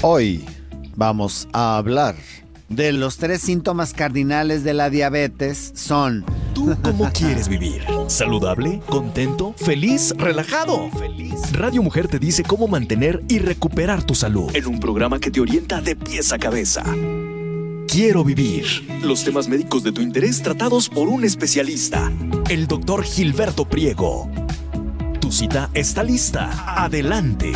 Hoy vamos a hablar de los 3 síntomas cardinales de la diabetes. Son: ¿tú cómo quieres vivir? ¿Saludable? ¿Contento? ¿Feliz? ¿Relajado? Radio Mujer te dice cómo mantener y recuperar tu salud en un programa que te orienta de pies a cabeza. Quiero vivir. Los temas médicos de tu interés tratados por un especialista, el doctor Gilberto Priego. Tu cita está lista. Adelante.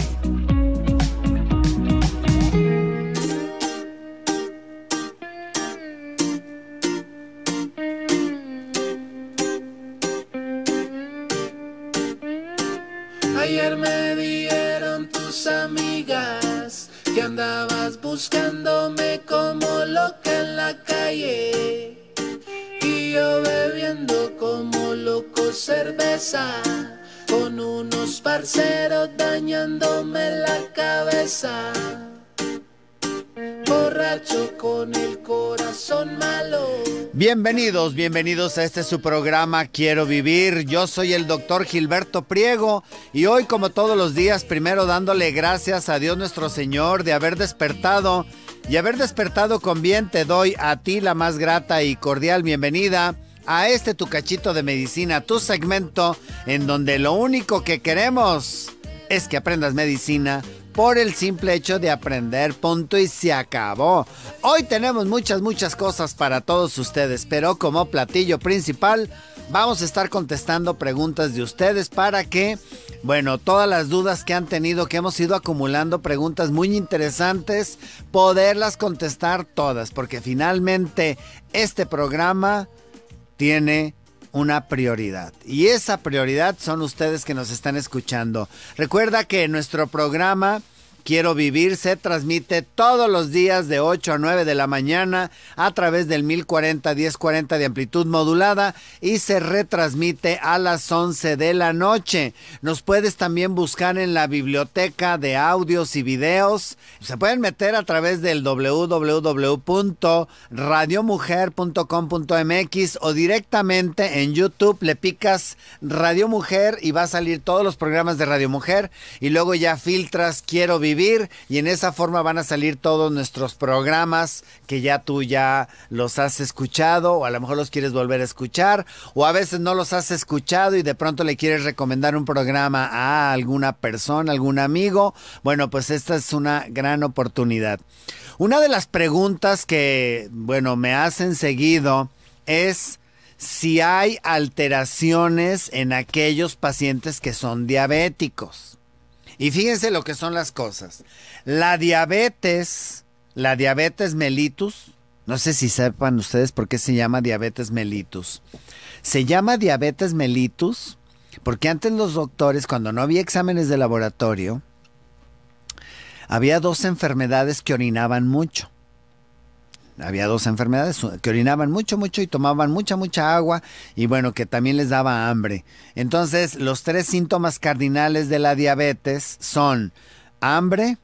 Ayer me dijeron tus amigas que andabas buscándome como loca en la calle, y yo bebiendo como loco cerveza, con unos parceros dañándome la cabeza, borracho con el corazón malo. Bienvenidos a este su programa Quiero Vivir. Yo soy el doctor Gilberto Priego y hoy, como todos los días, primero dándole gracias a Dios nuestro Señor de haber despertado y haber despertado con bien, te doy a ti la más grata y cordial bienvenida a este tu cachito de medicina, tu segmento en donde lo único que queremos es que aprendas medicina por el simple hecho de aprender, punto y se acabó. Hoy tenemos muchas cosas para todos ustedes, pero como platillo principal vamos a estar contestando preguntas de ustedes para que, bueno, todas las dudas que han tenido, que hemos ido acumulando, preguntas muy interesantes, poderlas contestar todas, porque finalmente este programa tiene una prioridad, y esa prioridad son ustedes que nos están escuchando. Recuerda que nuestro programa Quiero Vivir se transmite todos los días de 8 a 9 de la mañana a través del 1040-1040 de amplitud modulada y se retransmite a las 11 de la noche. Nos puedes también buscar en la biblioteca de audios y videos. Se pueden meter a través del www.radiomujer.com.mx o directamente en YouTube le picas Radio Mujer y va a salir todos los programas de Radio Mujer, y luego ya filtras Quiero Vivir y en esa forma van a salir todos nuestros programas que ya tú ya los has escuchado, o a lo mejor los quieres volver a escuchar, o a veces no los has escuchado y de pronto le quieres recomendar un programa a alguna persona, algún amigo. Bueno, pues esta es una gran oportunidad. Una de las preguntas que, bueno, me hacen seguido es si hay alteraciones en aquellos pacientes que son diabéticos. Y fíjense lo que son las cosas. La diabetes mellitus, no sé si sepan ustedes por qué se llama diabetes mellitus. Se llama diabetes mellitus porque antes los doctores, cuando no había exámenes de laboratorio, había 2 enfermedades que orinaban mucho. Había 2 enfermedades que orinaban mucho y tomaban mucha agua, y bueno, que también les daba hambre. Entonces, los 3 síntomas cardinales de la diabetes son hambre,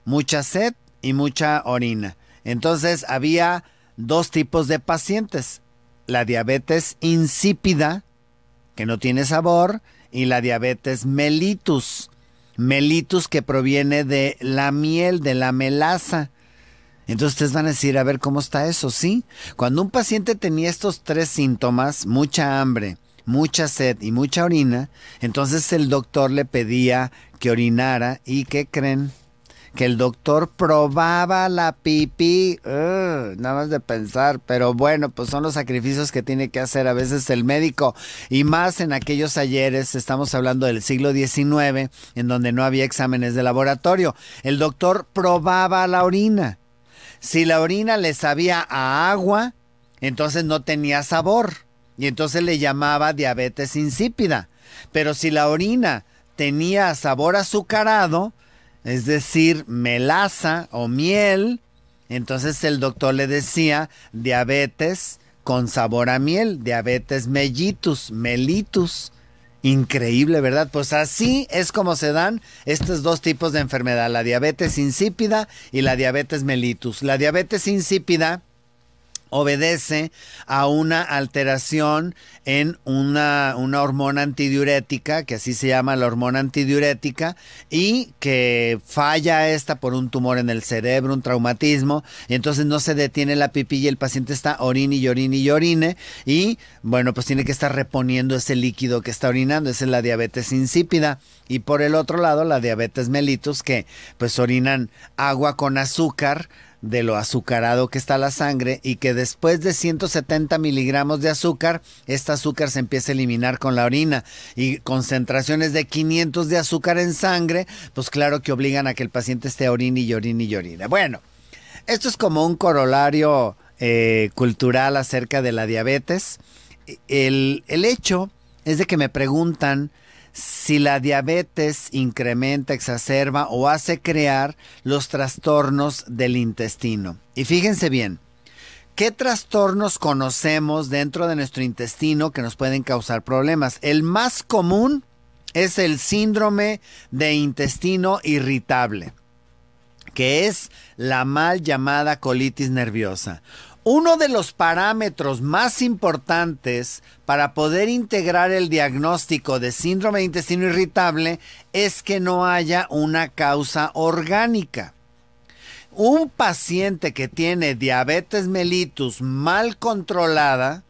mucha sed y mucha orina. Entonces, había 2 tipos de pacientes: la diabetes insípida, que no tiene sabor, y la diabetes mellitus. Mellitus, que proviene de la miel, de la melaza. Entonces ustedes van a decir, a ver, ¿cómo está eso? Sí, cuando un paciente tenía estos 3 síntomas, mucha hambre, mucha sed y mucha orina, entonces el doctor le pedía que orinara, y ¿qué creen? Que el doctor probaba la pipí, nada más de pensar, pero bueno, pues son los sacrificios que tiene que hacer a veces el médico, y más en aquellos ayeres, estamos hablando del siglo XIX, en donde no había exámenes de laboratorio. El doctor probaba la orina. Si la orina le sabía a agua, entonces no tenía sabor, y entonces le llamaba diabetes insípida. Pero si la orina tenía sabor azucarado, es decir, melaza o miel, entonces el doctor le decía diabetes con sabor a miel, diabetes mellitus. Increíble, ¿verdad? Pues así es como se dan estos 2 tipos de enfermedad, la diabetes insípida y la diabetes mellitus. La diabetes insípida obedece a una alteración en una hormona antidiurética, que así se llama la hormona antidiurética, y que falla esta por un tumor en el cerebro, un traumatismo, y entonces no se detiene la pipí y el paciente está orine y orine y orine, y bueno, pues tiene que estar reponiendo ese líquido que está orinando. Esa es la diabetes insípida. Y por el otro lado, la diabetes mellitus, que pues orinan agua con azúcar, de lo azucarado que está la sangre, y que después de 170 miligramos de azúcar, este azúcar se empieza a eliminar con la orina, y concentraciones de 500 de azúcar en sangre, pues claro que obligan a que el paciente esté orine y orine y orine. Bueno, esto es como un corolario cultural acerca de la diabetes. El hecho es de que me preguntan si la diabetes incrementa, exacerba o hace crear los trastornos del intestino. Y fíjense bien, ¿qué trastornos conocemos dentro de nuestro intestino que nos pueden causar problemas? El más común es el síndrome de intestino irritable, que es la mal llamada colitis nerviosa. Uno de los parámetros más importantes para poder integrar el diagnóstico de síndrome de intestino irritable es que no haya una causa orgánica. Un paciente que tiene diabetes mellitus mal controlada,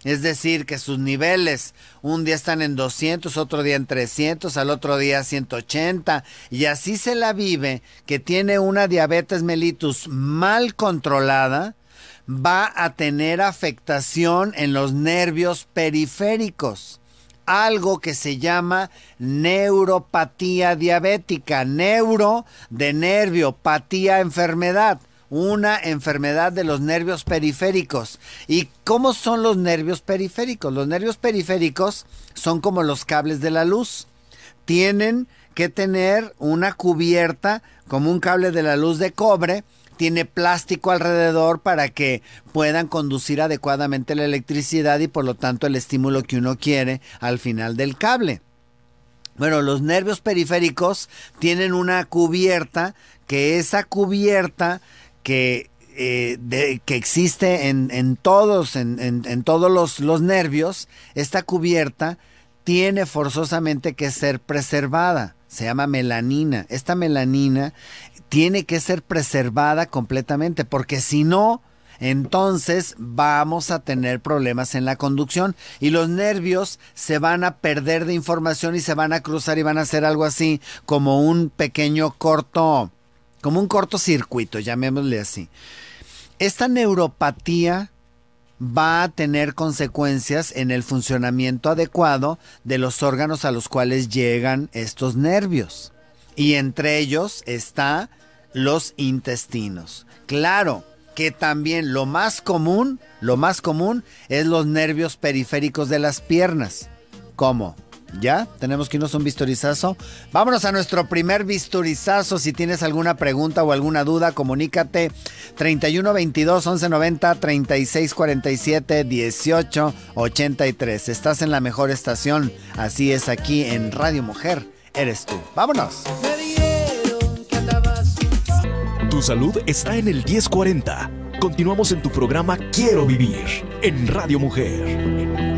es decir, que sus niveles un día están en 200, otro día en 300, al otro día 180, y así se la vive, que tiene una diabetes mellitus mal controlada, va a tener afectación en los nervios periféricos, algo que se llama neuropatía diabética. Neuro de nervio, patía enfermedad, una enfermedad de los nervios periféricos. ¿Y cómo son los nervios periféricos? Los nervios periféricos son como los cables de la luz. Tienen que tener una cubierta como un cable de la luz de cobre. Tiene plástico alrededor para que puedan conducir adecuadamente la electricidad y por lo tanto el estímulo que uno quiere al final del cable. Bueno, los nervios periféricos tienen una cubierta, que esa cubierta que existe en todos los nervios, esta cubierta tiene forzosamente que ser preservada. Se llama melanina. Esta melanina tiene que ser preservada completamente, porque si no, entonces vamos a tener problemas en la conducción y los nervios se van a perder de información y se van a cruzar y van a hacer algo así como un pequeño corto, como un cortocircuito, llamémosle así. Esta neuropatía va a tener consecuencias en el funcionamiento adecuado de los órganos a los cuales llegan estos nervios. Y entre ellos está los intestinos. Claro que también lo más común es los nervios periféricos de las piernas. ¿Cómo? ¿Ya? ¿Tenemos que irnos a un bisturizazo? Vámonos a nuestro primer bisturizazo. Si tienes alguna pregunta o alguna duda, comunícate 31 22 11 90 36 47 18 83. Estás en la mejor estación. Así es, aquí en Radio Mujer. Eres tú. ¡Vámonos! Tu salud está en el 1040. Continuamos en tu programa Quiero Vivir en Radio Mujer.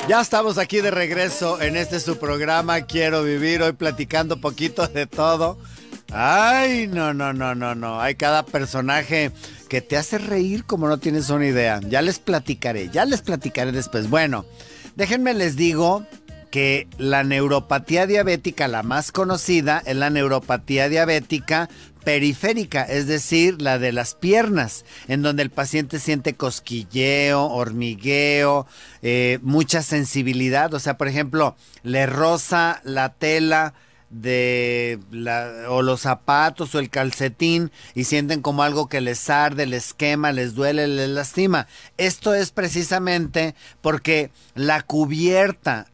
Ya estamos aquí de regreso en este su programa Quiero Vivir, hoy platicando poquito de todo. Ay, no. Hay cada personaje que te hace reír como no tienes una idea. Ya les platicaré después. Bueno, déjenme les digo que la neuropatía diabética, la más conocida, es la neuropatía diabética periférica, es decir, la de las piernas, en donde el paciente siente cosquilleo, hormigueo, mucha sensibilidad. O sea, por ejemplo, le roza la tela o los zapatos o el calcetín y sienten como algo que les arde, les quema, les duele, les lastima. Esto es precisamente porque la cubierta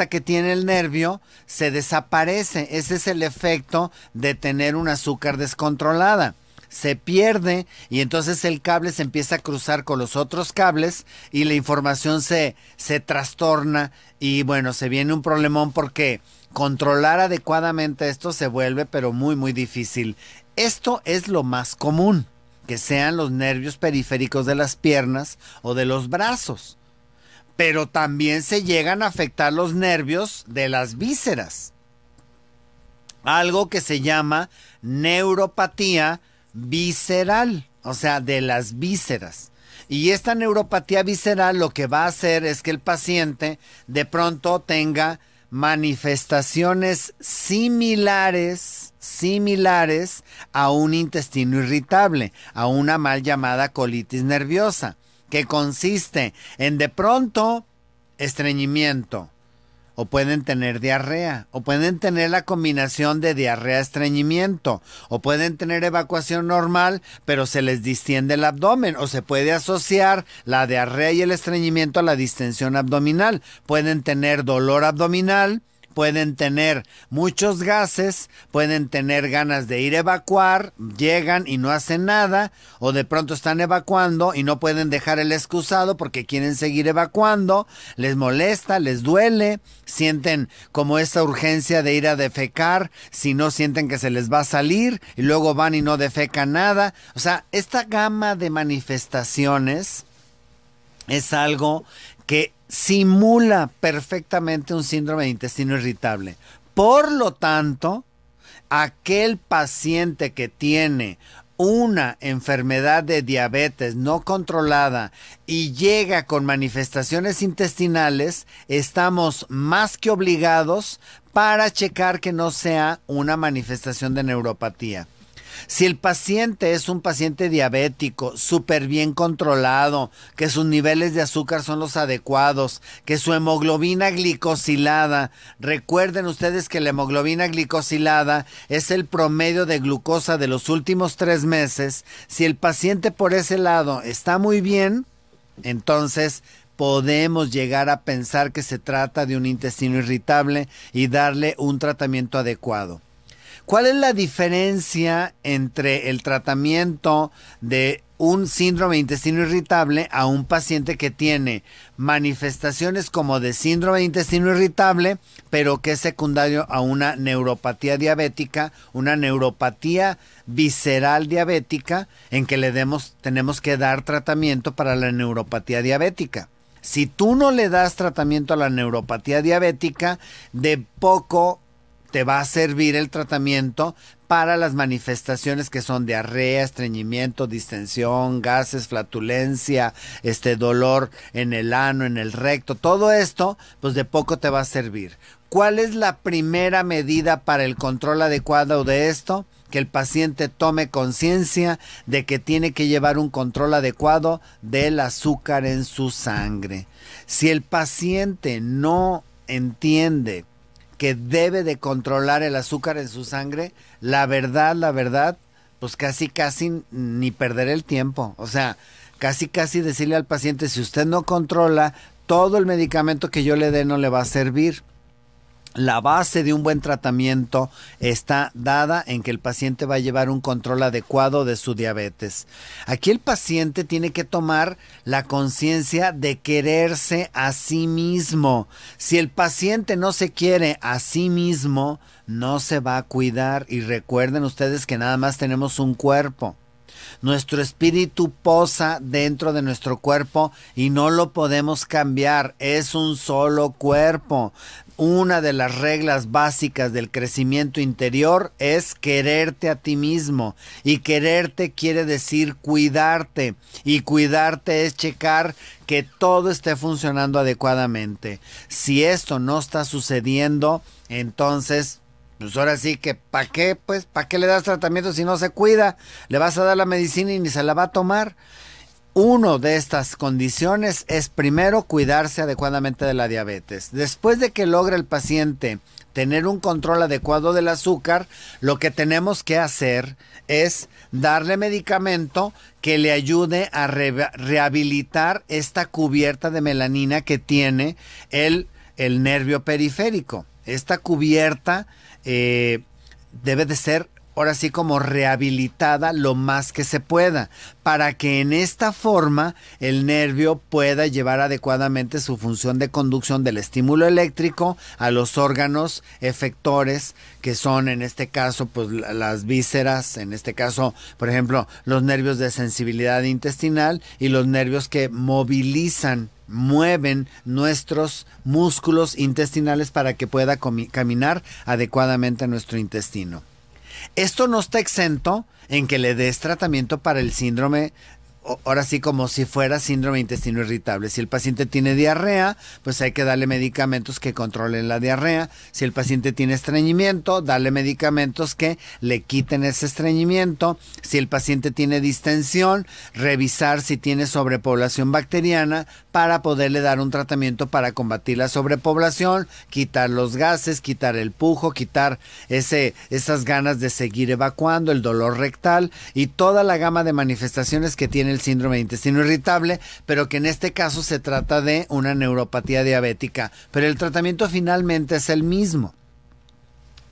que tiene el nervio se desaparece. Ese es el efecto de tener un azúcar descontrolada. Se pierde y entonces el cable se empieza a cruzar con los otros cables y la información se trastorna y bueno, se viene un problemón porque controlar adecuadamente esto se vuelve pero muy muy difícil. Esto es lo más común, que sean los nervios periféricos de las piernas o de los brazos, pero también se llegan a afectar los nervios de las vísceras, algo que se llama neuropatía visceral, o sea, de las vísceras. Y esta neuropatía visceral lo que va a hacer es que el paciente de pronto tenga manifestaciones similares a un intestino irritable, a una mal llamada colitis nerviosa, que consiste en de pronto estreñimiento, o pueden tener diarrea, o pueden tener la combinación de diarrea-estreñimiento, o pueden tener evacuación normal, pero se les distiende el abdomen, o se puede asociar la diarrea y el estreñimiento a la distensión abdominal. Pueden tener dolor abdominal, pueden tener muchos gases, pueden tener ganas de ir a evacuar, llegan y no hacen nada, o de pronto están evacuando y no pueden dejar el excusado porque quieren seguir evacuando, les molesta, les duele, sienten como esa urgencia de ir a defecar, si no sienten que se les va a salir y luego van y no defecan nada. O sea, esta gama de manifestaciones es algo que simula perfectamente un síndrome de intestino irritable. Por lo tanto, aquel paciente que tiene una enfermedad de diabetes no controlada y llega con manifestaciones intestinales, estamos más que obligados para checar que no sea una manifestación de neuropatía. Si el paciente es un paciente diabético, súper bien controlado, que sus niveles de azúcar son los adecuados, que su hemoglobina glicosilada, recuerden ustedes que la hemoglobina glicosilada es el promedio de glucosa de los últimos 3 meses, si el paciente por ese lado está muy bien, entonces podemos llegar a pensar que se trata de un intestino irritable y darle un tratamiento adecuado. ¿Cuál es la diferencia entre el tratamiento de un síndrome de intestino irritable a un paciente que tiene manifestaciones como de síndrome de intestino irritable, pero que es secundario a una neuropatía diabética, una neuropatía visceral diabética, en que tenemos que dar tratamiento para la neuropatía diabética? Si tú no le das tratamiento a la neuropatía diabética, de poco te va a servir el tratamiento para las manifestaciones que son diarrea, estreñimiento, distensión, gases, flatulencia, dolor en el ano, en el recto. Todo esto, pues de poco te va a servir. ¿Cuál es la primera medida para el control adecuado de esto? Que el paciente tome conciencia de que tiene que llevar un control adecuado del azúcar en su sangre. Si el paciente no entiende que debe de controlar el azúcar en su sangre, la verdad, pues casi ni perder el tiempo. O sea, casi decirle al paciente, si usted no controla, todo el medicamento que yo le dé no le va a servir. La base de un buen tratamiento está dada en que el paciente va a llevar un control adecuado de su diabetes. Aquí el paciente tiene que tomar la conciencia de quererse a sí mismo. Si el paciente no se quiere a sí mismo, no se va a cuidar. Y recuerden ustedes que nada más tenemos un cuerpo. Nuestro espíritu posa dentro de nuestro cuerpo y no lo podemos cambiar. Es un solo cuerpo. Una de las reglas básicas del crecimiento interior es quererte a ti mismo. Y quererte quiere decir cuidarte. Y cuidarte es checar que todo esté funcionando adecuadamente. Si esto no está sucediendo, entonces pues ahora sí que ¿para qué? Pues ¿para qué le das tratamiento si no se cuida? Le vas a dar la medicina y ni se la va a tomar. Una de estas condiciones es primero cuidarse adecuadamente de la diabetes. Después de que logra el paciente tener un control adecuado del azúcar, lo que tenemos que hacer es darle medicamento que le ayude a rehabilitar esta cubierta de melanina que tiene el nervio periférico. Esta cubierta debe de ser ahora sí como rehabilitada lo más que se pueda, para que en esta forma el nervio pueda llevar adecuadamente su función de conducción del estímulo eléctrico a los órganos efectores, que son en este caso pues las vísceras, en este caso por ejemplo los nervios de sensibilidad intestinal y los nervios que mueven nuestros músculos intestinales para que pueda caminar adecuadamente nuestro intestino. Esto no está exento en que le des tratamiento para el síndrome, ahora sí como si fuera síndrome de intestino irritable. Si el paciente tiene diarrea, pues hay que darle medicamentos que controlen la diarrea. Si el paciente tiene estreñimiento, darle medicamentos que le quiten ese estreñimiento. Si el paciente tiene distensión, revisar si tiene sobrepoblación bacteriana para poderle dar un tratamiento para combatir la sobrepoblación, quitar los gases, quitar el pujo, quitar esas ganas de seguir evacuando, el dolor rectal y toda la gama de manifestaciones que tiene el síndrome de intestino irritable, pero que en este caso se trata de una neuropatía diabética, pero el tratamiento finalmente es el mismo.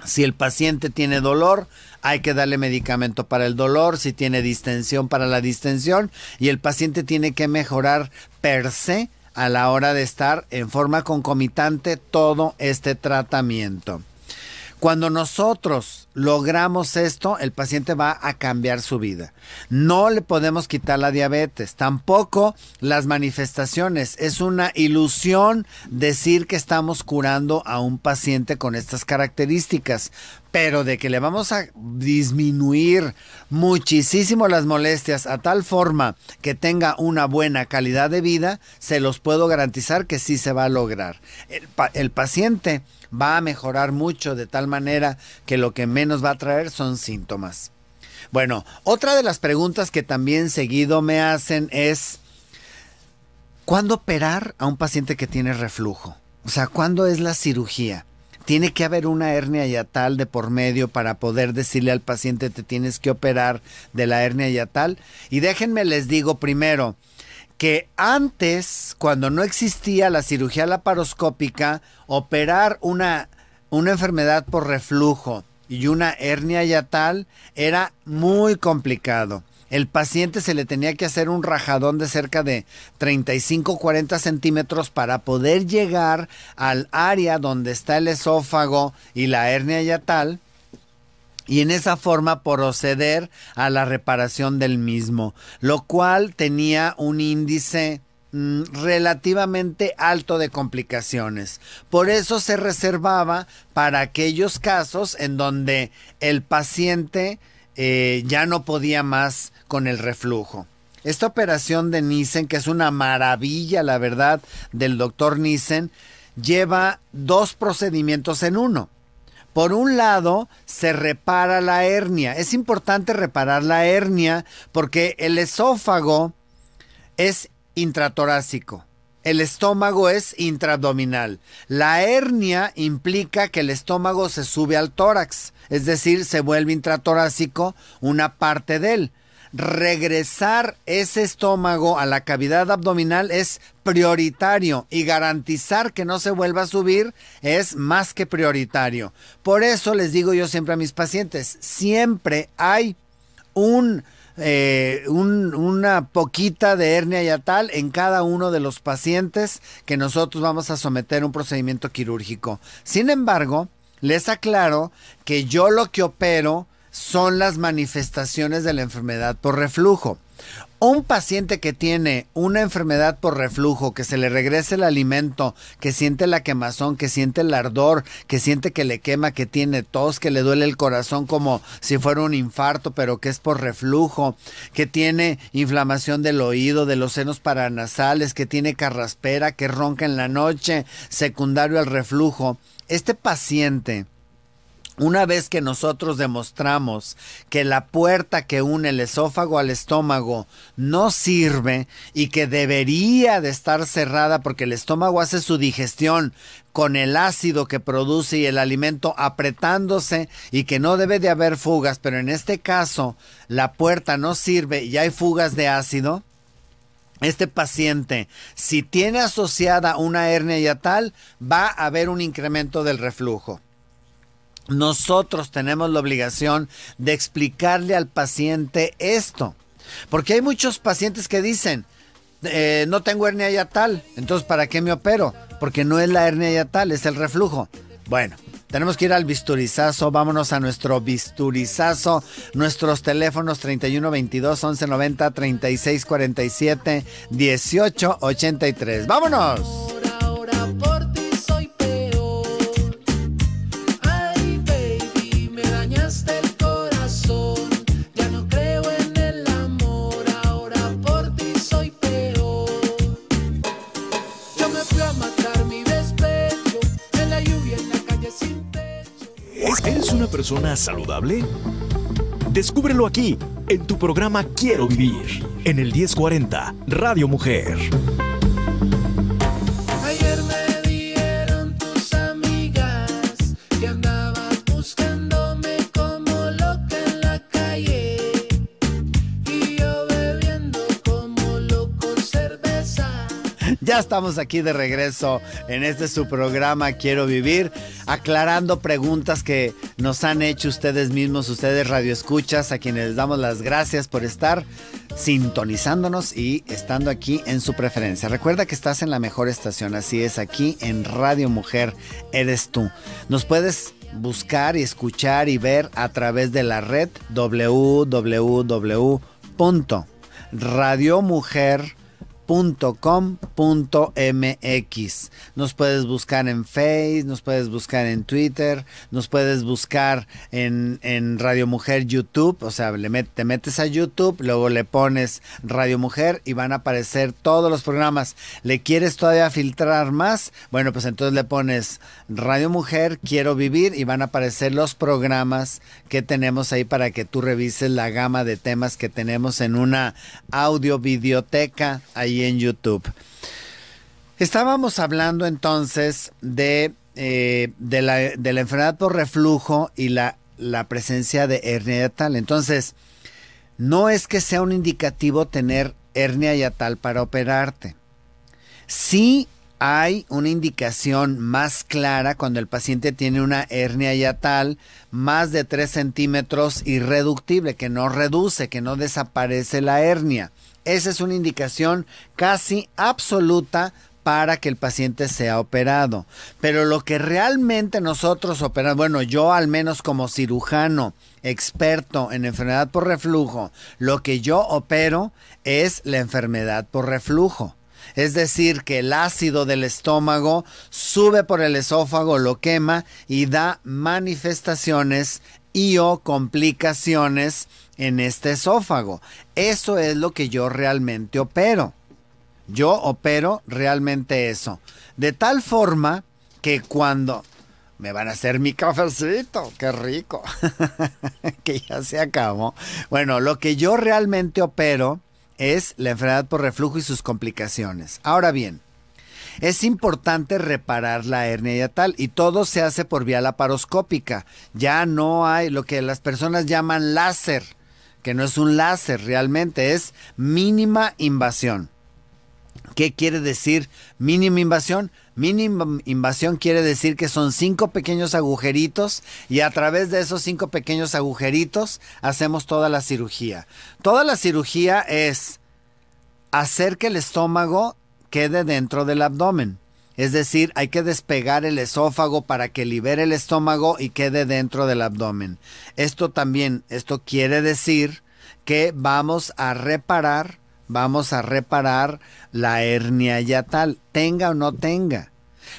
Si el paciente tiene dolor, hay que darle medicamento para el dolor, si tiene distensión, para la distensión, y el paciente tiene que mejorar per se a la hora de estar en forma concomitante todo este tratamiento. Cuando nosotros logramos esto, el paciente va a cambiar su vida. No le podemos quitar la diabetes, tampoco las manifestaciones. Es una ilusión decir que estamos curando a un paciente con estas características, pero de que le vamos a disminuir muchísimo las molestias a tal forma que tenga una buena calidad de vida, se los puedo garantizar que sí se va a lograr. El paciente va a mejorar mucho de tal manera que lo que menos va a traer son síntomas. Bueno, otra de las preguntas que también seguido me hacen es ¿cuándo operar a un paciente que tiene reflujo? O sea, ¿cuándo es la cirugía? ¿Tiene que haber una hernia hiatal de por medio para poder decirle al paciente te tienes que operar de la hernia hiatal? Y déjenme les digo primero que antes, cuando no existía la cirugía laparoscópica, operar una enfermedad por reflujo y una hernia hiatal era muy complicado. El paciente se le tenía que hacer un rajadón de cerca de 35-40 centímetros para poder llegar al área donde está el esófago y la hernia hiatal, y en esa forma proceder a la reparación del mismo, lo cual tenía un índice relativamente alto de complicaciones. Por eso se reservaba para aquellos casos en donde el paciente ya no podía más con el reflujo. Esta operación de Nissen, que es una maravilla, la verdad, del doctor Nissen, lleva dos procedimientos en uno. Por un lado, se repara la hernia. Es importante reparar la hernia porque el esófago es intratorácico. El estómago es intraabdominal. La hernia implica que el estómago se sube al tórax, es decir, se vuelve intratorácico una parte de él. Regresar ese estómago a la cavidad abdominal es prioritario y garantizar que no se vuelva a subir es más que prioritario. Por eso les digo yo siempre a mis pacientes, siempre hay una poquita de hernia hiatal en cada uno de los pacientes que nosotros vamos a someter a un procedimiento quirúrgico. Sin embargo, les aclaro que yo lo que opero son las manifestaciones de la enfermedad por reflujo. Un paciente que tiene una enfermedad por reflujo, que se le regrese el alimento, que siente la quemazón, que siente el ardor, que siente que le quema, que tiene tos, que le duele el corazón como si fuera un infarto, pero que es por reflujo, que tiene inflamación del oído, de los senos paranasales, que tiene carraspera, que ronca en la noche, secundario al reflujo. Este paciente Una vez que nosotros demostramos que la puerta que une el esófago al estómago no sirve y que debería de estar cerrada porque el estómago hace su digestión con el ácido que produce y el alimento apretándose y que no debe de haber fugas, pero en este caso la puerta no sirve y hay fugas de ácido, este paciente, si tiene asociada una hernia hiatal, va a haber un incremento del reflujo. Nosotros tenemos la obligación de explicarle al paciente esto, porque hay muchos pacientes que dicen, no tengo hernia hiatal, entonces ¿para qué me opero? Porque no es la hernia hiatal, es el reflujo. Bueno, tenemos que ir al bisturizazo, vámonos a nuestro bisturizazo, nuestros teléfonos 3122 1190 3647 1883. ¡Vámonos! ¿Eres una persona saludable? Descúbrelo aquí, en tu programa Quiero Vivir, en el 1040 Radio Mujer. Ayer me dieron tus amigas que andabas buscándome como loca en la calle y yo bebiendo como loco cerveza. Ya estamos aquí de regreso en este su programa Quiero Vivir, aclarando preguntas que nos han hecho ustedes mismos, ustedes radioescuchas, a quienes les damos las gracias por estar sintonizándonos y estando aquí en su preferencia. Recuerda que estás en la mejor estación, así es, aquí en Radio Mujer eres tú. Nos puedes buscar y escuchar y ver a través de la red www.radiomujer.com.mx. Nos puedes buscar en Facebook, nos puedes buscar en Twitter, nos puedes buscar en Radio Mujer YouTube, o sea, te metes a YouTube, luego le pones Radio Mujer y van a aparecer todos los programas. ¿Le quieres todavía filtrar más? Bueno, pues entonces le pones Radio Mujer, Quiero Vivir y van a aparecer los programas que tenemos ahí para que tú revises la gama de temas que tenemos en una audio videoteca ahí en YouTube. Estábamos hablando entonces de la enfermedad por reflujo y la presencia de hernia hiatal. Entonces, no es que sea un indicativo tener hernia hiatal para operarte. Sí hay una indicación más clara cuando el paciente tiene una hernia hiatal más de 3 centímetros irreductible, que no reduce, que no desaparece la hernia. Esa es una indicación casi absoluta para que el paciente sea operado. Pero lo que realmente nosotros operamos, bueno, yo al menos como cirujano experto en enfermedad por reflujo, lo que yo opero es la enfermedad por reflujo. Es decir, que el ácido del estómago sube por el esófago, lo quema y da manifestaciones y o complicaciones en este esófago. Eso es lo que yo realmente opero. Yo opero realmente eso. De tal forma que cuando me van a hacer mi cafecito, qué rico, que ya se acabó. Bueno, lo que yo realmente opero es la enfermedad por reflujo y sus complicaciones. Ahora bien, es importante reparar la hernia hiatal y todo se hace por vía laparoscópica. Ya no hay lo que las personas llaman láser, que no es un láser realmente, es mínima invasión. ¿Qué quiere decir mínima invasión? Mínima invasión quiere decir que son 5 pequeños agujeritos y a través de esos 5 pequeños agujeritos hacemos toda la cirugía. Toda la cirugía es hacer que el estómago quede dentro del abdomen. Es decir, hay que despegar el esófago para que libere el estómago y quede dentro del abdomen. Esto quiere decir que vamos a reparar la hernia hiatal, tenga o no tenga.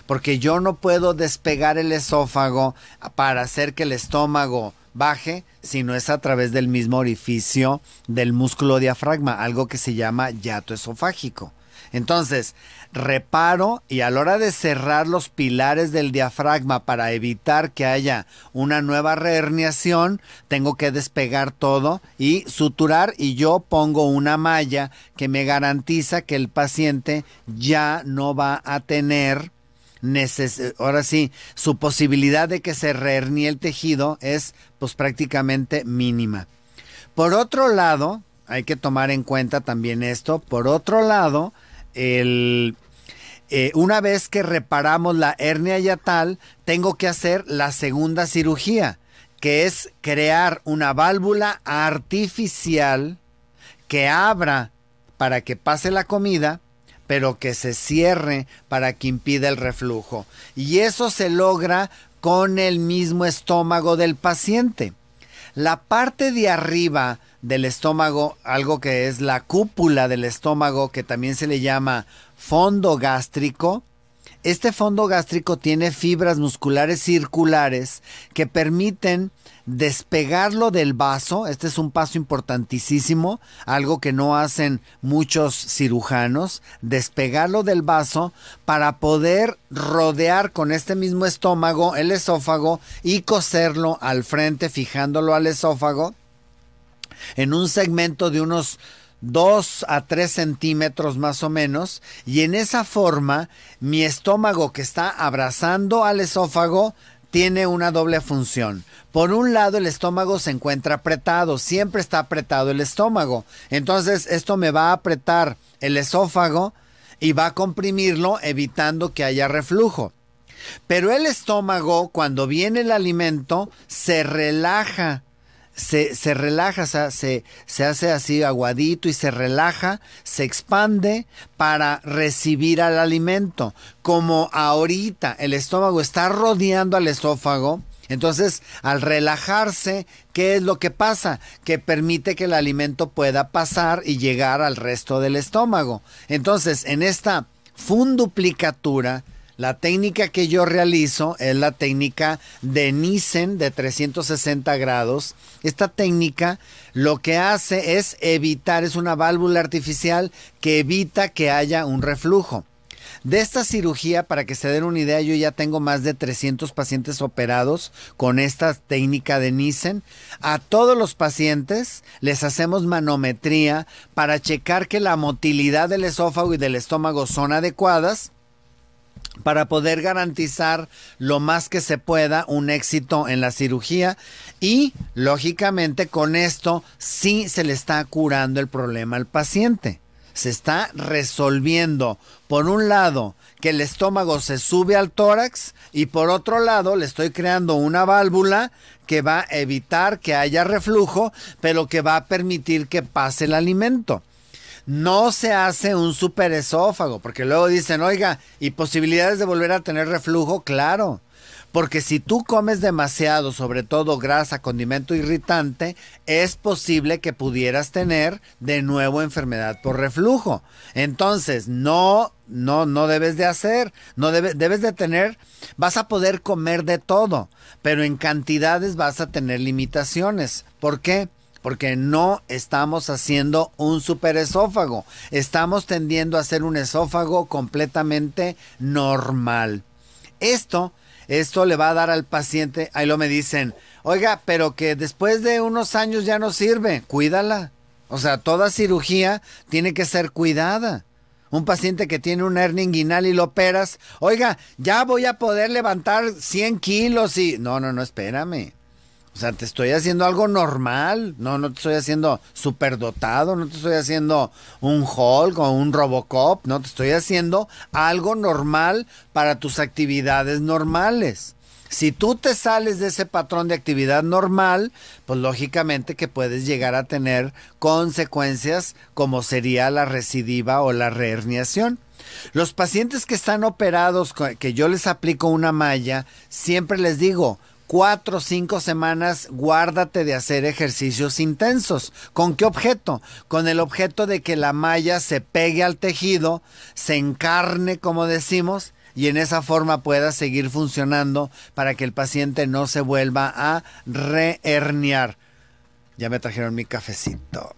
Porque yo no puedo despegar el esófago para hacer que el estómago baje, sino es a través del mismo orificio del músculo diafragma, algo que se llama hiato esofágico. Entonces, reparo y a la hora de cerrar los pilares del diafragma para evitar que haya una nueva reherniación, tengo que despegar todo y suturar, y yo pongo una malla que me garantiza que el paciente ya no va a tener ahora sí, su posibilidad de que se rehernie el tejido es pues prácticamente mínima. Por otro lado, hay que tomar en cuenta también esto, por otro lado, una vez que reparamos la hernia hiatal, tengo que hacer la segunda cirugía, que es crear una válvula artificial que abra para que pase la comida, pero que se cierre para que impida el reflujo. Y eso se logra con el mismo estómago del paciente. La parte de arriba del estómago, algo que es la cúpula del estómago, que también se le llama fondo gástrico. Este fondo gástrico tiene fibras musculares circulares que permiten despegarlo del vaso. Este es un paso importantísimo, algo que no hacen muchos cirujanos, despegarlo del vaso para poder rodear con este mismo estómago el esófago y coserlo al frente, fijándolo al esófago en un segmento de unos 2 a 3 centímetros más o menos, y en esa forma mi estómago, que está abrazando al esófago, tiene una doble función. Por un lado, el estómago se encuentra apretado, siempre está apretado el estómago, entonces esto me va a apretar el esófago y va a comprimirlo, evitando que haya reflujo. Pero el estómago, cuando viene el alimento, se relaja. Se relaja, o sea, se hace así aguadito y se relaja, se expande para recibir al alimento. Como ahorita el estómago está rodeando al esófago, entonces al relajarse, ¿qué es lo que pasa? Que permite que el alimento pueda pasar y llegar al resto del estómago. Entonces, en esta funduplicatura, la técnica que yo realizo es la técnica de Nissen de 360 grados. Esta técnica lo que hace es evitar, es una válvula artificial que evita que haya un reflujo. De esta cirugía, para que se den una idea, yo ya tengo más de 300 pacientes operados con esta técnica de Nissen. A todos los pacientes les hacemos manometría para checar que la motilidad del esófago y del estómago son adecuadas, para poder garantizar lo más que se pueda un éxito en la cirugía, y lógicamente con esto sí se le está curando el problema al paciente. Se está resolviendo, por un lado, que el estómago se sube al tórax, y por otro lado le estoy creando una válvula que va a evitar que haya reflujo, pero que va a permitir que pase el alimento. No se hace un superesófago, porque luego dicen, oiga, ¿y posibilidades de volver a tener reflujo? Claro, porque si tú comes demasiado, sobre todo grasa, condimento irritante, es posible que pudieras tener de nuevo enfermedad por reflujo. Entonces, no debes de hacer, debes de tener, vas a poder comer de todo, pero en cantidades vas a tener limitaciones. ¿Por qué? Porque no estamos haciendo un superesófago, estamos tendiendo a hacer un esófago completamente normal. Esto le va a dar al paciente, ahí lo me dicen, oiga, pero que después de unos años ya no sirve, cuídala. O sea, toda cirugía tiene que ser cuidada. Un paciente que tiene una hernia inguinal y lo operas, oiga, ya voy a poder levantar 100 kilos y... No, espérame. O sea, te estoy haciendo algo normal, no te estoy haciendo superdotado, no te estoy haciendo un Hulk o un Robocop, no te estoy haciendo algo normal para tus actividades normales. Si tú te sales de ese patrón de actividad normal, pues lógicamente que puedes llegar a tener consecuencias como sería la recidiva o la reherniación. Los pacientes que están operados, que yo les aplico una malla, siempre les digo, 4 o 5 semanas, guárdate de hacer ejercicios intensos. ¿Con qué objeto? Con el objeto de que la malla se pegue al tejido, se encarne, como decimos, y en esa forma pueda seguir funcionando para que el paciente no se vuelva a reherniar. Ya me trajeron mi cafecito.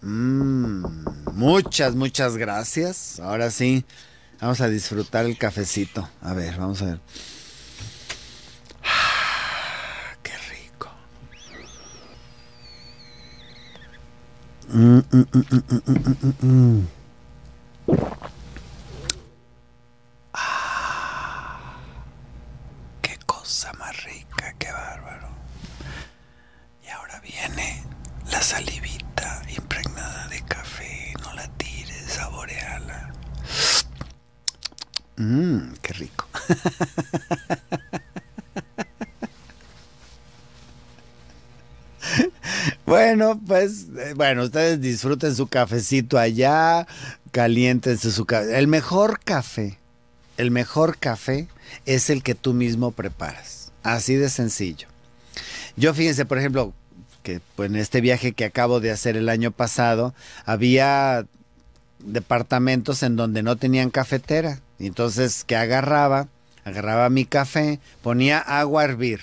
Muchas gracias. Ahora sí, vamos a disfrutar el cafecito. A ver, vamos a ver. Qué rico. Qué cosa más rica, qué bárbaro. Y ahora viene la salivita impregnada de café. No la tires, saboreala. Qué rico. Bueno, pues, ustedes disfruten su cafecito allá, caliéntense su café. El mejor café es el que tú mismo preparas. Así de sencillo. Yo fíjense, por ejemplo, que pues, en este viaje que acabo de hacer el año pasado, había departamentos en donde no tenían cafetera. Entonces, ¿qué agarraba? Agarraba mi café, ponía agua a hervir.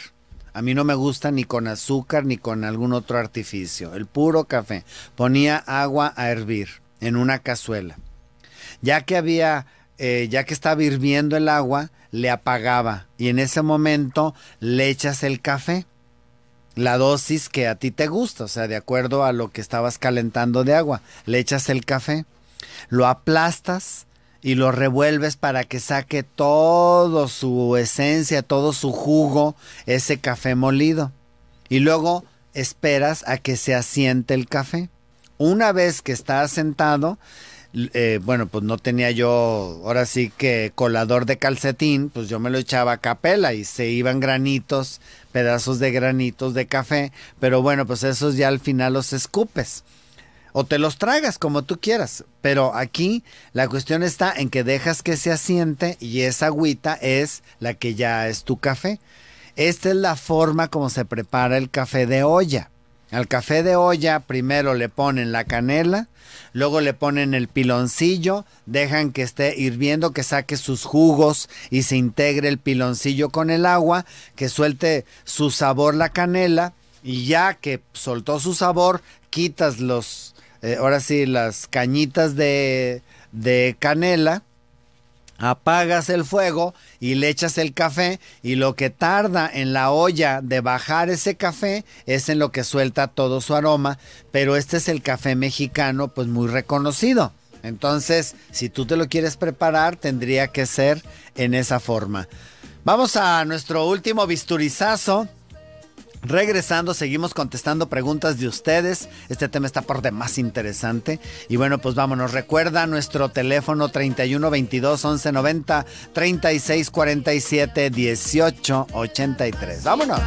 A mí no me gusta ni con azúcar ni con algún otro artificio. El puro café. Ponía agua a hervir en una cazuela. Ya que estaba hirviendo el agua, le apagaba. Y en ese momento le echas el café. La dosis que a ti te gusta, o sea, de acuerdo a lo que estabas calentando de agua. Le echas el café, lo aplastas y lo revuelves para que saque todo su esencia, todo su jugo, ese café molido. Y luego esperas a que se asiente el café. Una vez que está asentado, pues no tenía yo, ahora sí que colador de calcetín, pues yo me lo echaba a capela y se iban granitos, pedazos de granitos de café, pero bueno, pues esos ya al final los escupes. O te los tragas como tú quieras, pero aquí la cuestión está en que dejas que se asiente y esa agüita es la que ya es tu café. Esta es la forma como se prepara el café de olla. Al café de olla primero le ponen la canela, luego le ponen el piloncillo, dejan que esté hirviendo, que saque sus jugos y se integre el piloncillo con el agua, que suelte su sabor la canela y ya que soltó su sabor, quitas las cañitas de canela, apagas el fuego y le echas el café y lo que tarda en la olla de bajar ese café es en lo que suelta todo su aroma, pero este es el café mexicano pues muy reconocido. Entonces, si tú te lo quieres preparar, tendría que ser en esa forma. Vamos a nuestro último bisturizazo. Regresando, seguimos contestando preguntas de ustedes. Este tema está por demás interesante. Y bueno, pues vámonos. Recuerda nuestro teléfono 31 22 11 90 36 47 18 83. Vámonos.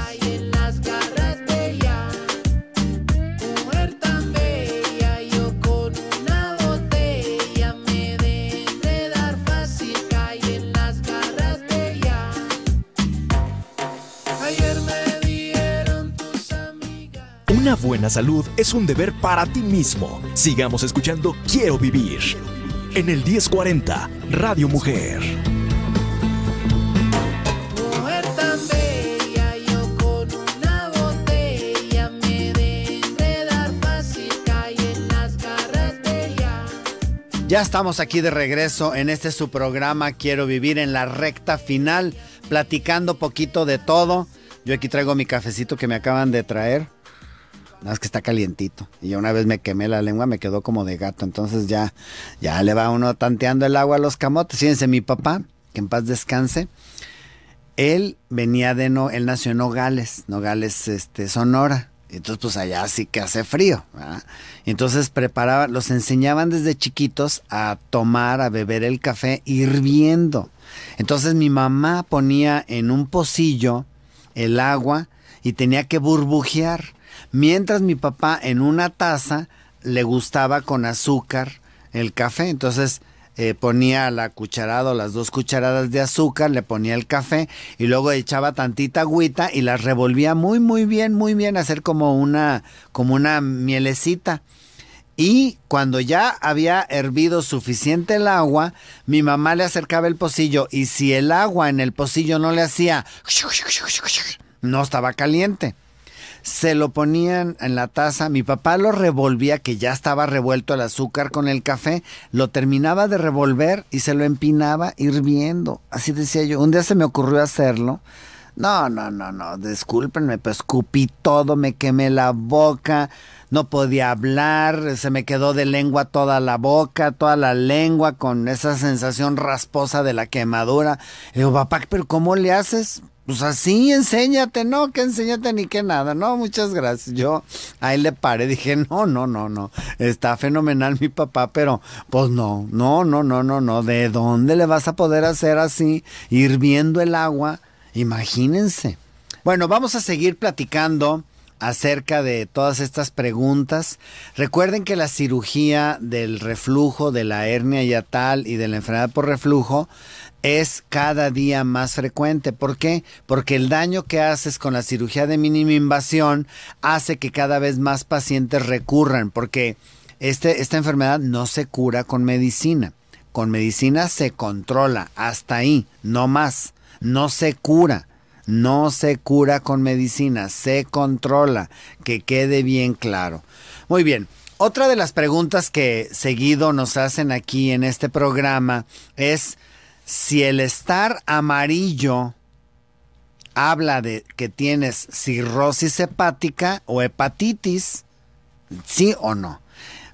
Una buena salud es un deber para ti mismo. Sigamos escuchando Quiero Vivir en el 1040 Radio Mujer. Mujer tan bella, yo con una botella me de enredar fácil, caí en las garras de ella. Ya estamos aquí de regreso en este su programa Quiero Vivir en la recta final, platicando poquito de todo. Yo aquí traigo mi cafecito que me acaban de traer. No, es que está calientito. Y yo una vez me quemé la lengua, me quedó como de gato. Entonces ya le va uno tanteando el agua a los camotes. Fíjense, mi papá, que en paz descanse, él él nació en Nogales, Sonora. Entonces, pues allá sí que hace frío, ¿verdad? Entonces los enseñaban desde chiquitos a tomar, a beber el café hirviendo. Entonces mi mamá ponía en un pocillo el agua y tenía que burbujear. Mientras mi papá en una taza le gustaba con azúcar el café. Entonces ponía la cucharada o las 2 cucharadas de azúcar, le ponía el café y luego echaba tantita agüita y las revolvía muy bien, hacer como una mielecita. Y cuando ya había hervido suficiente el agua, mi mamá le acercaba el pocillo y si el agua en el pocillo no le hacía, no estaba caliente. se lo ponían en la taza, mi papá lo revolvía, que ya estaba revuelto el azúcar con el café, lo terminaba de revolver y se lo empinaba hirviendo. Así decía yo, un día se me ocurrió hacerlo. No, discúlpenme, pero escupí todo, me quemé la boca, no podía hablar, se me quedó de lengua toda la boca, toda la lengua con esa sensación rasposa de la quemadura. Le digo, papá, ¿pero cómo le haces? Pues así, enséñate, no, que enséñate ni que nada, no, muchas gracias. Yo ahí le paré, dije, no, está fenomenal mi papá, pero pues no, ¿de dónde le vas a poder hacer así, hirviendo el agua? Imagínense. Bueno, vamos a seguir platicando acerca de todas estas preguntas. Recuerden que la cirugía del reflujo, de la hernia hiatal y de la enfermedad por reflujo es cada día más frecuente. ¿Por qué? Porque el daño que haces con la cirugía de mínima invasión hace que cada vez más pacientes recurran, porque esta enfermedad no se cura con medicina. Con medicina se controla, hasta ahí, no más. No se cura con medicina, se controla, que quede bien claro. Muy bien, otra de las preguntas que seguido nos hacen aquí en este programa es si el estar amarillo habla de que tienes cirrosis hepática o hepatitis, ¿sí o no?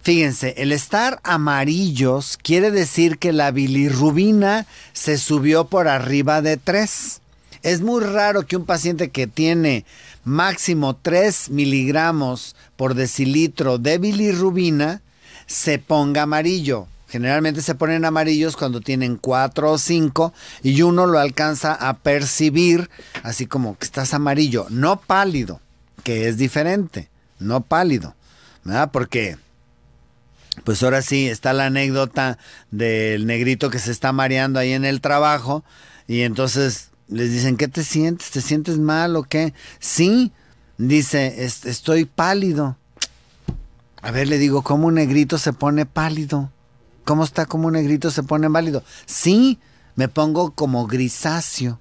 Fíjense, el estar amarillos quiere decir que la bilirrubina se subió por arriba de 3. Es muy raro que un paciente que tiene máximo 3 miligramos por decilitro de bilirrubina se ponga amarillo. Generalmente se ponen amarillos cuando tienen 4 o 5 y uno lo alcanza a percibir así como que estás amarillo, no pálido, que es diferente, no pálido, ¿verdad? Porque pues ahora sí, está la anécdota del negrito que se está mareando ahí en el trabajo y entonces les dicen, ¿qué te sientes? ¿Te sientes mal o qué? Sí, dice, estoy pálido. A ver, le digo, ¿cómo un negrito se pone pálido? ¿Cómo está como un negrito se pone pálido? Sí, me pongo como grisáceo.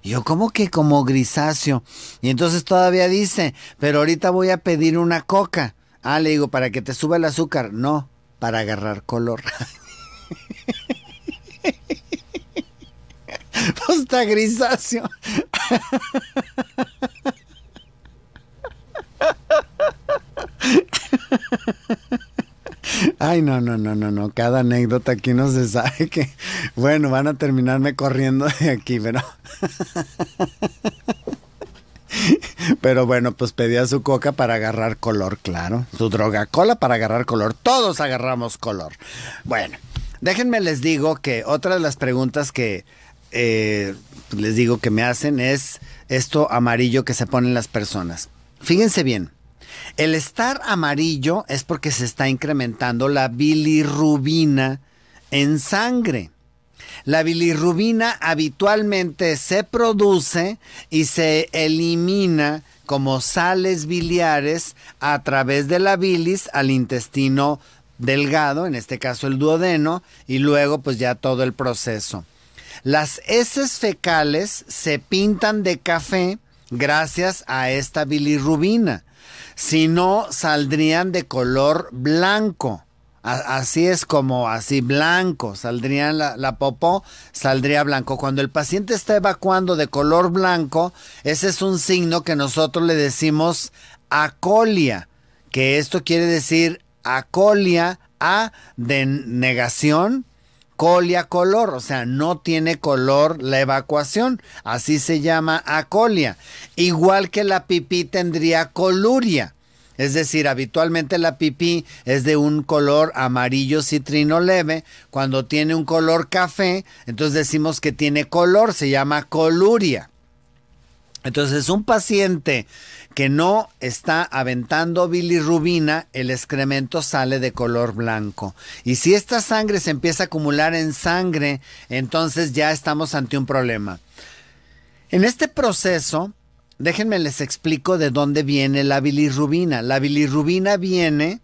Y yo, ¿cómo que como grisáceo? Y entonces todavía dice, pero ahorita voy a pedir una coca. Ah, le digo, ¿para que te suba el azúcar? No, para agarrar color. Pues está grisáceo. Ay, no. Cada anécdota aquí no se sabe que... Bueno, van a terminarme corriendo de aquí, pero... Pero bueno, pues pedía su coca para agarrar color, claro. Su droga cola para agarrar color. Todos agarramos color. Bueno, déjenme les digo que otra de las preguntas que les digo que me hacen es esto amarillo que se ponen las personas. Fíjense bien, el estar amarillo es porque se está incrementando la bilirrubina en sangre. La bilirrubina habitualmente se produce y se elimina como sales biliares a través de la bilis al intestino delgado, en este caso el duodeno, y luego pues ya todo el proceso. Las heces fecales se pintan de café gracias a esta bilirrubina. Si no, saldrían de color blanco. Así es como así blanco, saldría la popó, saldría blanco. Cuando el paciente está evacuando de color blanco, ese es un signo que nosotros le decimos acolia, que esto quiere decir acolia, A de negación, colia color, o sea, no tiene color la evacuación, así se llama acolia. Igual que la pipí tendría coluria. Es decir, habitualmente la pipí es de un color amarillo citrino leve. Cuando tiene un color café, entonces decimos que tiene color, se llama coluria. Entonces, un paciente que no está aventando bilirrubina, el excremento sale de color blanco. Y si esta sangre se empieza a acumular en sangre, entonces ya estamos ante un problema. En este proceso, déjenme les explico de dónde viene la bilirrubina. La bilirrubina viene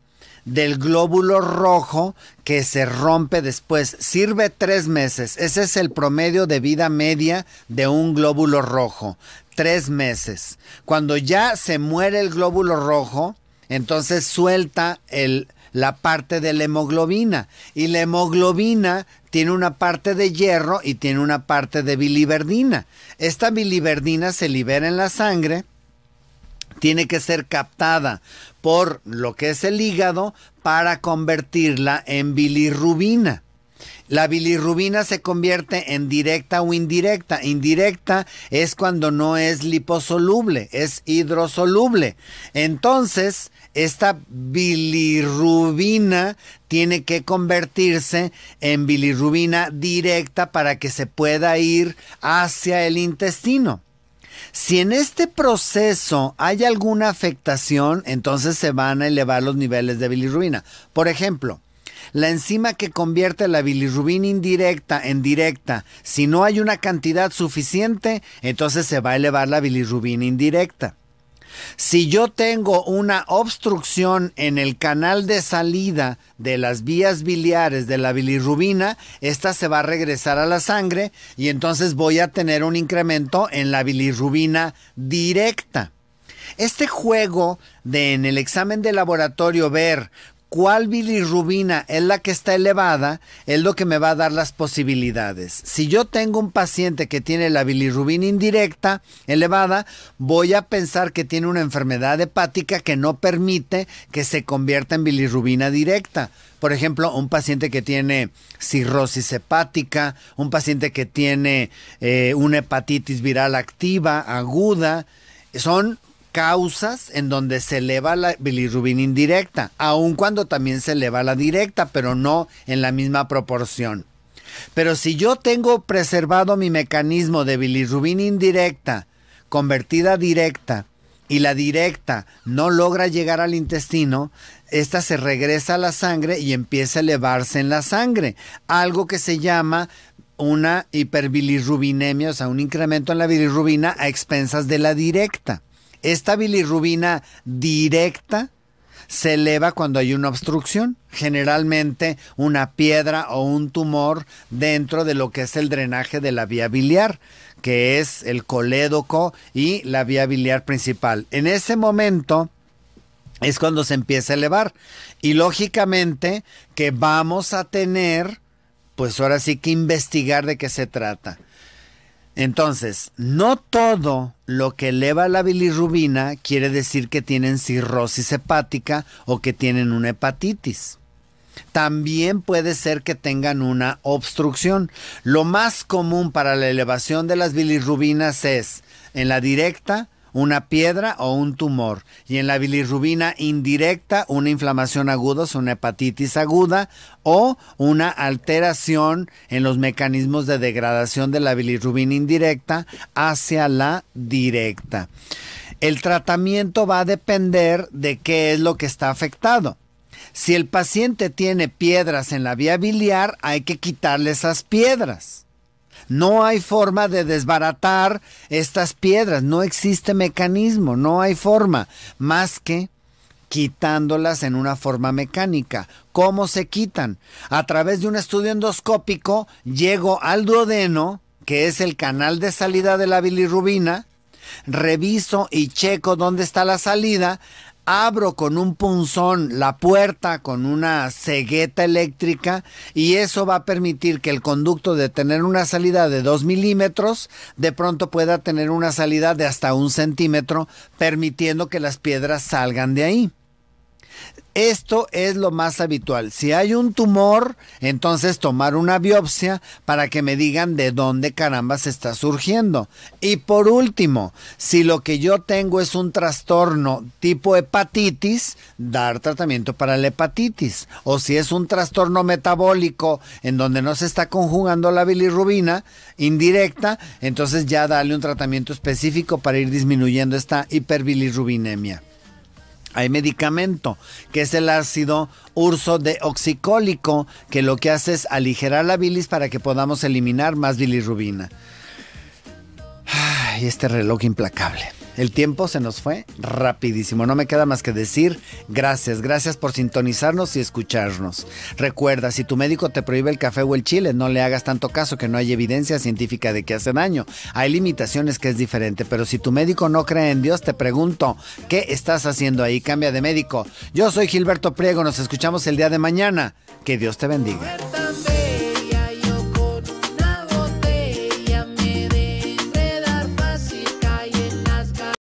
del glóbulo rojo que se rompe después. Sirve 3 meses. Ese es el promedio de vida media de un glóbulo rojo. 3 meses. Cuando ya se muere el glóbulo rojo, entonces suelta la parte de la hemoglobina. Y la hemoglobina tiene una parte de hierro y tiene una parte de biliverdina. Esta biliverdina se libera en la sangre. Tiene que ser captada por lo que es el hígado para convertirla en bilirrubina. La bilirrubina se convierte en directa o indirecta. Indirecta es cuando no es liposoluble, es hidrosoluble. Entonces, esta bilirrubina tiene que convertirse en bilirrubina directa para que se pueda ir hacia el intestino. Si en este proceso hay alguna afectación, entonces se van a elevar los niveles de bilirrubina. Por ejemplo, la enzima que convierte la bilirrubina indirecta en directa, si no hay una cantidad suficiente, entonces se va a elevar la bilirrubina indirecta. Si yo tengo una obstrucción en el canal de salida de las vías biliares de la bilirrubina, esta se va a regresar a la sangre y entonces voy a tener un incremento en la bilirrubina directa. Este juego de en el examen de laboratorio ver cuál bilirrubina es la que está elevada, es lo que me va a dar las posibilidades. Si yo tengo un paciente que tiene la bilirrubina indirecta elevada, voy a pensar que tiene una enfermedad hepática que no permite que se convierta en bilirrubina directa. Por ejemplo, un paciente que tiene cirrosis hepática, un paciente que tiene una hepatitis viral activa, aguda, son causas en donde se eleva la bilirrubina indirecta, aun cuando también se eleva la directa, pero no en la misma proporción. Pero si yo tengo preservado mi mecanismo de bilirrubina indirecta convertida a directa y la directa no logra llegar al intestino, esta se regresa a la sangre y empieza a elevarse en la sangre, algo que se llama una hiperbilirrubinemia, o sea, un incremento en la bilirrubina a expensas de la directa. Esta bilirrubina directa se eleva cuando hay una obstrucción, generalmente una piedra o un tumor dentro de lo que es el drenaje de la vía biliar, que es el colédoco y la vía biliar principal. En ese momento es cuando se empieza a elevar y lógicamente que vamos a tener, pues ahora sí que investigar de qué se trata. Entonces, no todo lo que eleva la bilirrubina quiere decir que tienen cirrosis hepática o que tienen una hepatitis. También puede ser que tengan una obstrucción. Lo más común para la elevación de las bilirrubinas es en la directa una piedra o un tumor, y en la bilirrubina indirecta una inflamación aguda, o sea, una hepatitis aguda, o una alteración en los mecanismos de degradación de la bilirrubina indirecta hacia la directa. El tratamiento va a depender de qué es lo que está afectado. Si el paciente tiene piedras en la vía biliar, hay que quitarle esas piedras. No hay forma de desbaratar estas piedras, no existe mecanismo, no hay forma más que quitándolas en una forma mecánica. ¿Cómo se quitan? A través de un estudio endoscópico llego al duodeno, que es el canal de salida de la bilirrubina, reviso y checo dónde está la salida, abro con un punzón la puerta con una cegueta eléctrica y eso va a permitir que el conducto de tener una salida de 2 milímetros de pronto pueda tener una salida de hasta 1 centímetro, permitiendo que las piedras salgan de ahí. Esto es lo más habitual. Si hay un tumor, entonces tomar una biopsia para que me digan de dónde caramba se está surgiendo. Y por último, si lo que yo tengo es un trastorno tipo hepatitis, dar tratamiento para la hepatitis. O si es un trastorno metabólico en donde no se está conjugando la bilirrubina indirecta, entonces ya darle un tratamiento específico para ir disminuyendo esta hiperbilirrubinemia. Hay medicamento, que es el ácido ursodeoxicólico, que lo que hace es aligerar la bilis para que podamos eliminar más bilirrubina. Ay, este reloj implacable. El tiempo se nos fue rapidísimo. No me queda más que decir gracias. Gracias por sintonizarnos y escucharnos. Recuerda, si tu médico te prohíbe el café o el chile, no le hagas tanto caso, que no hay evidencia científica de que hace daño. Hay limitaciones que es diferente, pero si tu médico no cree en Dios, te pregunto, ¿qué estás haciendo ahí? Cambia de médico. Yo soy Gilberto Priego, nos escuchamos el día de mañana. Que Dios te bendiga.